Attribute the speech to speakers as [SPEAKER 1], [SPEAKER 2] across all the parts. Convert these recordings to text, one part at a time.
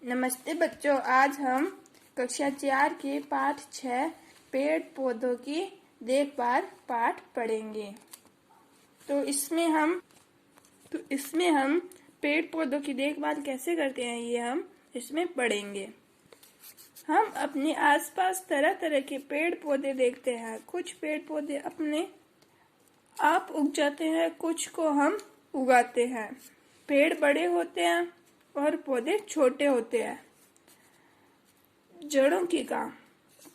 [SPEAKER 1] नमस्ते बच्चों, आज हम कक्षा 4 के पाठ 6 पेड़ पौधों की देखभाल पाठ पढ़ेंगे। तो इसमें हम पेड़ पौधों की देखभाल कैसे करते हैं ये हम इसमें पढ़ेंगे। हम अपने आसपास तरह तरह के पेड़ पौधे देखते हैं। कुछ पेड़ पौधे अपने आप उग जाते हैं, कुछ को हम उगाते हैं। पेड़ बड़े होते हैं और पौधे छोटे होते हैं। जड़ों की काम।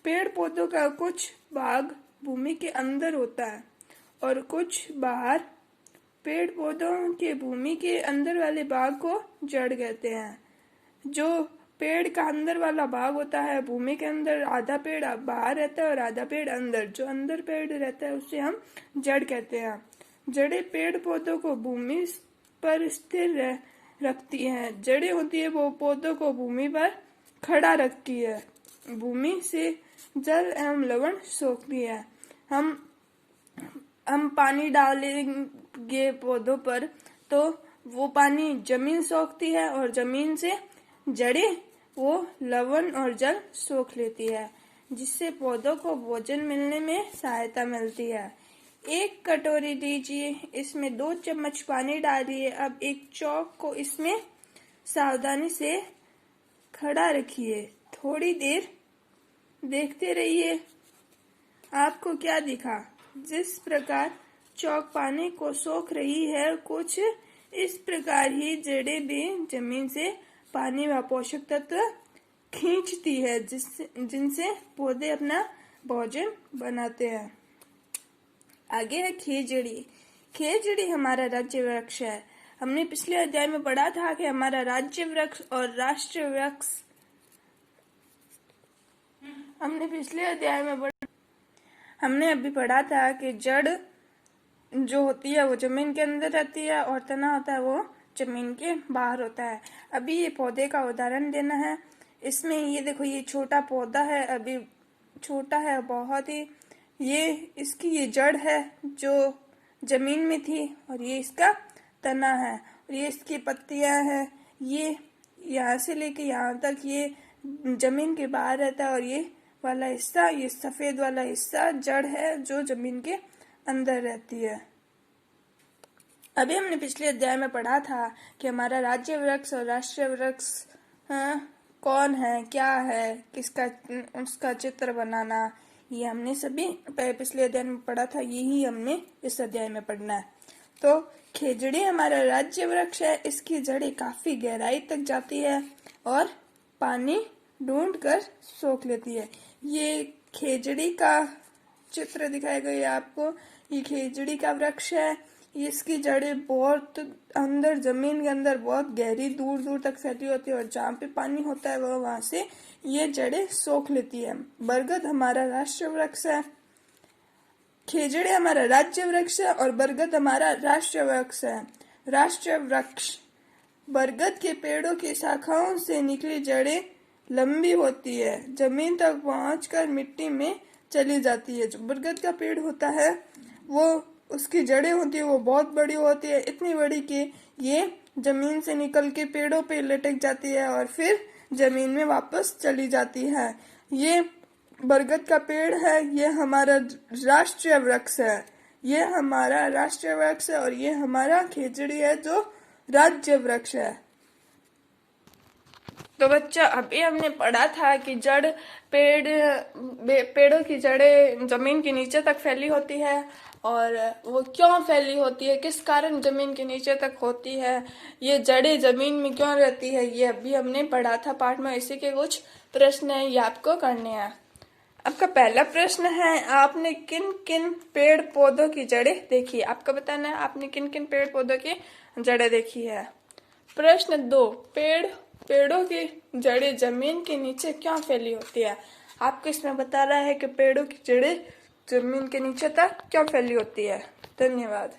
[SPEAKER 1] पेड़ पौधों का कुछ भाग भूमि के अंदर होता है और कुछ बाहर। पेड़ पौधों के भूमि के अंदर वाले भाग को जड़ कहते हैं। जो पेड़ का अंदर वाला भाग होता है, भूमि के अंदर आधा पेड़ बाहर रहता है और आधा पेड़ अंदर। जो अंदर पेड़ रहता है उसे हम जड़ कहते हैं। जड़ें पेड़ पौधों को भूमि पर स्थिर रखती हैं। जड़ें होती है वो पौधों को भूमि पर खड़ा रखती है। भूमि से जल एवं लवण सोखती है। हम पानी डालेंगे पौधों पर तो वो पानी जमीन सोखती है और जमीन से जड़ें वो लवण और जल सोख लेती है, जिससे पौधों को भोजन मिलने में सहायता मिलती है। एक कटोरी लीजिए, इसमें 2 चम्मच पानी डालिए। अब एक चौक को इसमें सावधानी से खड़ा रखिए। थोड़ी देर देखते रहिए। आपको क्या दिखा? जिस प्रकार चौक पानी को सोख रही है, कुछ इस प्रकार ही जड़ें भी जमीन से पानी व पोषक तत्व खींचती है, जिनसे पौधे अपना भोजन बनाते हैं। आगे है खेजड़ी। खेजड़ी हमारा राज्य वृक्ष है। हमने पिछले अध्याय में पढ़ा था कि हमारा राज्य वृक्ष और राष्ट्रीय वृक्ष हमने अभी पढ़ा था कि जड़ जो होती है वो जमीन के अंदर रहती है और तना होता है वो जमीन के बाहर होता है। अभी ये पौधे का उदाहरण देना है। इसमें ये देखो, ये छोटा पौधा है, अभी छोटा है बहुत ही। ये जड़ है जो जमीन में थी और ये इसका तना है और ये इसकी पत्तियां हैं। ये यहाँ से लेके यहाँ तक ये जमीन के बाहर रहता है और ये वाला हिस्सा, ये सफेद वाला हिस्सा जड़ है जो जमीन के अंदर रहती है। अभी हमने पिछले अध्याय में पढ़ा था कि हमारा राज्य वृक्ष और राष्ट्रीय वृक्ष कौन है, क्या है, किसका उसका चित्र बनाना, ये हमने सभी पिछले अध्याय में पढ़ा था। यही हमने इस अध्याय में पढ़ना है। तो खेजड़ी हमारा राज्य वृक्ष है। इसकी जड़ें काफी गहराई तक जाती है और पानी ढूंढकर सोख लेती है। ये खेजड़ी का चित्र दिखाया गया है आपको। ये खेजड़ी का वृक्ष है। इसकी जड़ें बहुत अंदर, जमीन के अंदर बहुत गहरी दूर दूर तक फैली होती है और जहाँ पे पानी होता है वहां से ये जड़ें सोख लेती है। बरगद हमारा राष्ट्रीय वृक्ष है। खेजड़ी हमारा राज्य वृक्ष है और बरगद हमारा राष्ट्रीय वृक्ष है। राष्ट्रीय वृक्ष। बरगद के पेड़ों की शाखाओं से निकली जड़ें लंबी होती है, जमीन तक पहुंचकर मिट्टी में चली जाती है। जो बरगद का पेड़ होता है वो उसकी जड़ें होती है वो बहुत बड़ी होती है, इतनी बड़ी कि ये जमीन से निकल के पेड़ों पे लटक जाती है और फिर जमीन में वापस चली जाती है। ये बरगद का पेड़ है। ये हमारा राष्ट्रीय वृक्ष है। ये हमारा राष्ट्रीय वृक्ष है और ये हमारा खेजड़ी है जो राज्य वृक्ष है। तो बच्चा, अभी हमने पढ़ा था कि पेड़ों की जड़ें जमीन के नीचे तक फैली होती है और वो क्यों फैली होती है, किस कारण जमीन के नीचे तक होती है, ये जड़ें जमीन में क्यों रहती है, ये अभी हमने पढ़ा था पाठ में। इसी के कुछ प्रश्न है, ये आपको करने हैं। आपका पहला प्रश्न है, आपने किन किन पेड़ पौधों की जड़ें देखी? आपको बताना है आपने किन किन पेड़ पौधों की जड़ें देखी है। प्रश्न 2, पेड़ों की जड़ें जमीन के नीचे क्यों फैली होती है? आपको इसमें बता रहा है कि पेड़ों की जड़ें जमीन के नीचे तक क्यों फैली होती है। धन्यवाद।